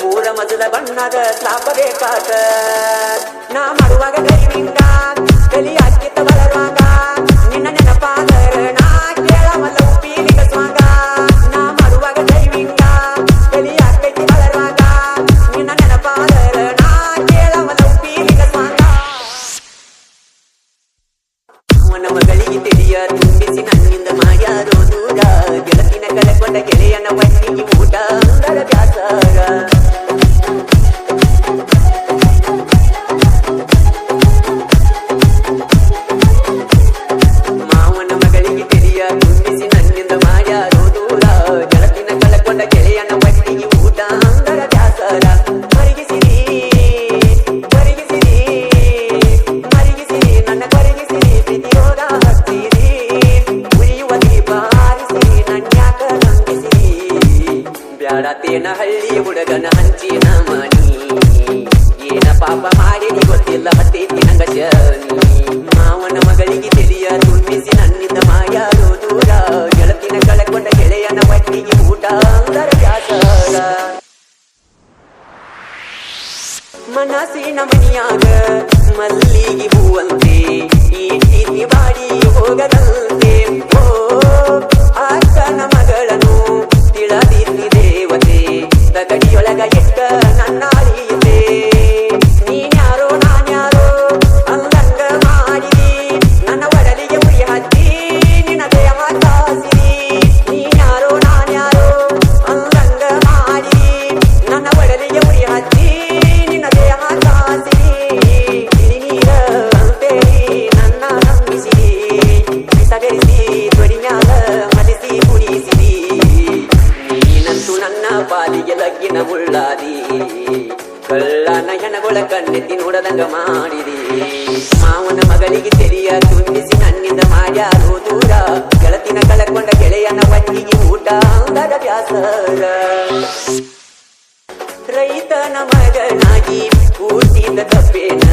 ಮೂರ ಮಜಲ ಬಣ್ಣದ ಸ್ಲಾಪ ಬೇಕಾತ ನಾ ಮಾಡುವಾಗ ಗರಿವಿಂಗ ತಲಿ ಹಾಕಿತ್ತ ಬಲರುವಾಗ ನಿನ್ನ ನೆನಪಾದರ ನಾ ಕೇಳವಲ್ಲ ಉಪ್ಪಿಲಿಗ ಸ್ವಾಂಗ ನಾ ಮಾಡುವಾಗ ಗರಿವಿಂಗ ತಲಿ ಹಾಕೈತಿ ಬಲರುವಾಗ ನಿನ್ನ ನೆನಪಾದರ ನಾ ಕೇಳವಲ್ಲ ಉಪ್ಪಿಲಿಗ ಸ್ವಾಂಗ ಅವನ ಮಗಳಿಗೆ ತಿಳಿಯ ತುಂಬಿಸಿ ನನ್ನಿಂದ ಮಾಡ್ಯಾರೋ ದೂರ ಗೆಳತಿನ ಕಳೆಕೊಂಡ ಗೆಳೆಯನ ಒಟ್ಟಿಗೆ ಊಟ ಅಂದರ ಬ್ಯಾಸರ ಮಾವನ ಮಗಳಿಗೆ ತಿಳಿಯ ತುಂಬಿಸಿ ನನ್ನಿಂದ ಮಾಡ್ಯಾರೋ ದೂರ ಗೆಳತಿನ ಕಳೆಕೊಂಡ ಗೆಳೆಯನ ಒಟ್ಟಿಗೆ ಊಟ ಅಂದರ ಬ್ಯಾಸರ ಮರಿಗಿಸಿರಿ ನನ್ನ ಕೊರಗಿಸಿರಿ ಪ್ರೀತಿಯೋಗ ಹತ್ತಿರಿ ಉರಿಯುವ ದೀಪ ಹಾರಿಸಿರಿ ನನ್ಯಾಕ ನಂಬಿಸಿರಿ ಬ್ಯಾಡತೇನ ಹಳ್ಳಿ ಹುಡುಗನ ಹಂಚಿನ ಮನಿ ಏನ ಪಾಪ ಮಾಡಿರಿ ಗೊತ್ತಿಲ್ಲ ಹತ್ತೈತಿ ನಂಗ ಶನಿ ಮಾವನ ಮಗಳಿಗೆ ತಿಳಿಯ ತುಂಬಿಸಿ ನನ್ನಿಂದ ಮಾಡ್ಯಾರೋ ದೂರ ಗೆಳತಿನ ಕಳೆಕೊಂಡ ಗೆಳೆಯನ ಒಟ್ಟಿಗೆ ಊಟ ಅಂದರ ಬ್ಯಾಸರ ಮನಸ್ಸಿನ ಮನಿಯಾಗ ಮಲ್ಲಿಗೆ ಹೂವಂತೆ ಈ ಬಾಡಿ ಹೋಗದಂತೆ ಓ ಅಕ್ಕನ ಮಗಳನ್ನು ತಿಳದಿದ್ದಿ ದೇವತೆ ತಗಡಿಯೊಳಗ ಎಕ್ಕ ನನ್ನ ಅಳಿಯತೆ ನೀನ್ಯಾರೋ ನಾನ್ಯಾರೋ ಅಂದಂಗ ಮಾಡಿದಿ ನನ್ನ ಒಡಲಿಗೆ ಉರಿ ಹಚ್ಚಿ ನಿನ್ನ ದೇಹ ಕಾಸಿರಿ ನೀನ್ಯಾರೋ ನಾನ್ಯಾರೋ ಅಂದಂಗ ಮಾಡಿದಿ ನನ್ನ ಒಡಲಿಗೆ ಉರಿ ಹಚ್ಚಿ ನಿನ್ನ ದೇಹ ಕಾಸಿರಿ ನೀರ ಅಂತೇಳಿ ನನ್ನ ನಂಬಿಸಿರಿ ಬಿಸಗರಿಸಿ ತೊಡಿಮ್ಯಾಲ ಮಲಿಸಿ ಕುಡಿಸಿರಿ ನೀನಂತೂ ನನ್ನ ಪಾಲಿಗೆ ಲಗ್ಗಿನ ಮುಳ್ಳಾದಿ ಕಳ್ಳನ ಹೆಣಗೊಳ ಕಣ್ಣೆತ್ತಿ ನೋಡದಂಗ ಮಾಡಿದಿ ಮಾವನ ಮಗಳಿಗೆ ತೆರಿಯ ತುಂಬಿಸಿ ನನ್ನಿಂದ ಮಾಡ್ಯಾರೋ ದೂರ ಗೆಳತಿನ ಕಳಕೊಂಡ ಗೆಳೆಯನ ಒಟ್ಟಿಗೆ ಊಟ ಅಂದರ ಬ್ಯಾಸರ ರೈತನ ಮಗನಾಗಿ ಹುಟ್ಟಿದ ತಪ್ಪೇನ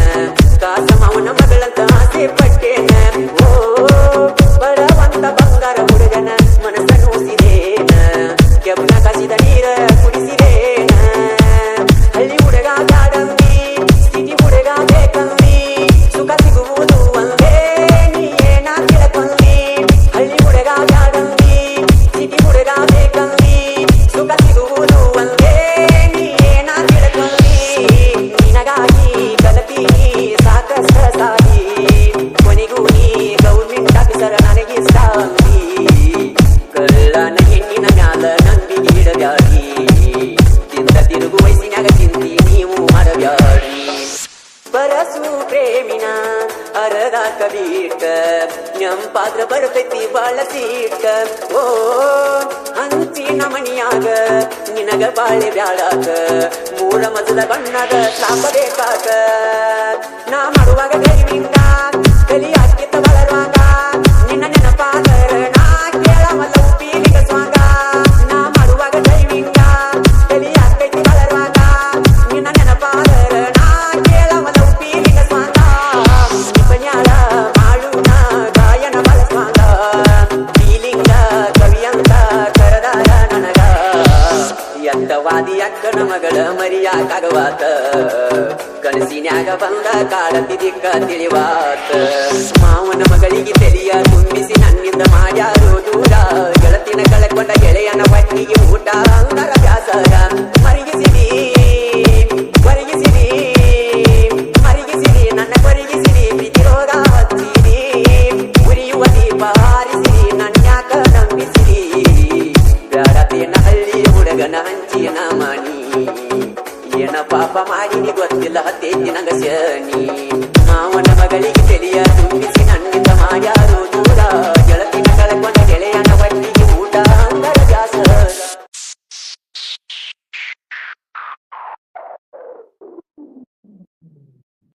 ಕಾಸ ಮಾವನ ಮಗಳಂತ ಆಸೆ ಪಟ್ಟೇನ ಓ ಬರವಂತ ಬಂಗಾರ ಹುಡುಗನ ಮನಸ್ಸ ನೋಸಿದೇನ ಕೆಬ್ಬನ ಕಾಸಿದ ನೀರ ಕುಡಿಸಿದೇನ ಹಳ್ಳಿ ಹುಡುಗ ಬ್ಯಾಡಂದಿ ಸಿಟಿ ಹುಡುಗ ಬೇಕಂದಿ ಸುಖ ಸಿಗುವುದು ಒಂದೇ ನೀ ಏನ ಕೇಳಕೊಂದಿ ಹಳ್ಳಿ ಹುಡುಗ ಬ್ಯಾಡಂದಿ ಸಿಟಿ ಹುಡುಗ ಬೇಕಂದಿ ಸುಖ ಸಿಗುವುದು ಒಂದೇ ನೀ ಏನ ಕೇಳಕೊಂದಿ ನಿನಗಾಗಿ ಕಲತೀನಿ ಸಾಕಷ್ಟ ಸಾಗಿ ಕೊನೆಗೂ ನೀ ಗೌರ್ಮೆಂಟ್ ಆಫೀಸರ್ ನನಗೆ ಸಾಂಗಿ ಕಳ್ಳನ ಹೆಣ್ಣಿನ ಮ್ಯಾಲ ನಂಬಿಕೆ ಇಡಬ್ಯಾಡಿ ತಿಂದ ತಿರುಗು ವಯಸ್ಸಿನಾಗ ಚಿಂತಿ ನೀವು ಮಾಡಬ್ಯಾಡಿ ಬರಸು ಪ್ರೇಮಿನ ಅರಗಾಕ ಬೀಟ ನೆಂಪಾದ್ರ ಬರ್ತೈತಿ ಬಾಳ ಸೀಟ ಓ ಹಂಚಿನ ಮನಿಯಾಗ ನಿನಗ ಬಾಳೆ ಬ್ಯಾಡಾಕ ಮೂರ ಮಜಲ ಬಣ್ಣದ ಸ್ಲಾಪ ಬೇಕಾಕ ನಾ ಮಾಡುವಾಗ ಗರಿವಿಂಗ ತಲಿ ಹಾಕಿತ್ತ ಬಲರುವಾಗ ನಿನ್ನ ನೆನಪಾದರ ನಾ ಕೇಳವಲ್ಲ ಉಪ್ಪಿಲಿಗ ಸ್ವಾಂಗ ನಾ ಮಾಡುವಾಗ ಗರಿವಿಂಗ ತಲಿ ಹಾಕೈತಿ ಬಲರುವಾಗ ನಿನ್ನ ನೆನಪಾದರ ನಾ ಕೇಳವಲ್ಲ ಉಪ್ಪಿಲಿಗ ಸ್ವಾಂಗ ನಿಪನ್ಯಾಳ ಮಾಡುಣ ಗಾಯನ ಬಲ ಸ್ವಾಂಗ ಫೀಲಿಂಗ ಕವಿಯಂತ ಕರದಾರ ನನಗ ಎತ್ತವಾದಿ ಅಕ್ಕನ ಮಗಳ ಮರಿಯಾಕಾಗವಾತ ಕನಸಿನ್ಯಾಗ ಬಂದ ಕಾಡತಿ ದಿಕ್ಕ ತಿಳಿವಾತ ಮಾವನ ಮಗಳಿಗೆ ತೆಲಿಯ ತುಂಬಿಸಿ ನನ್ನಿಂದ ಮಾಡ್ಯಾರ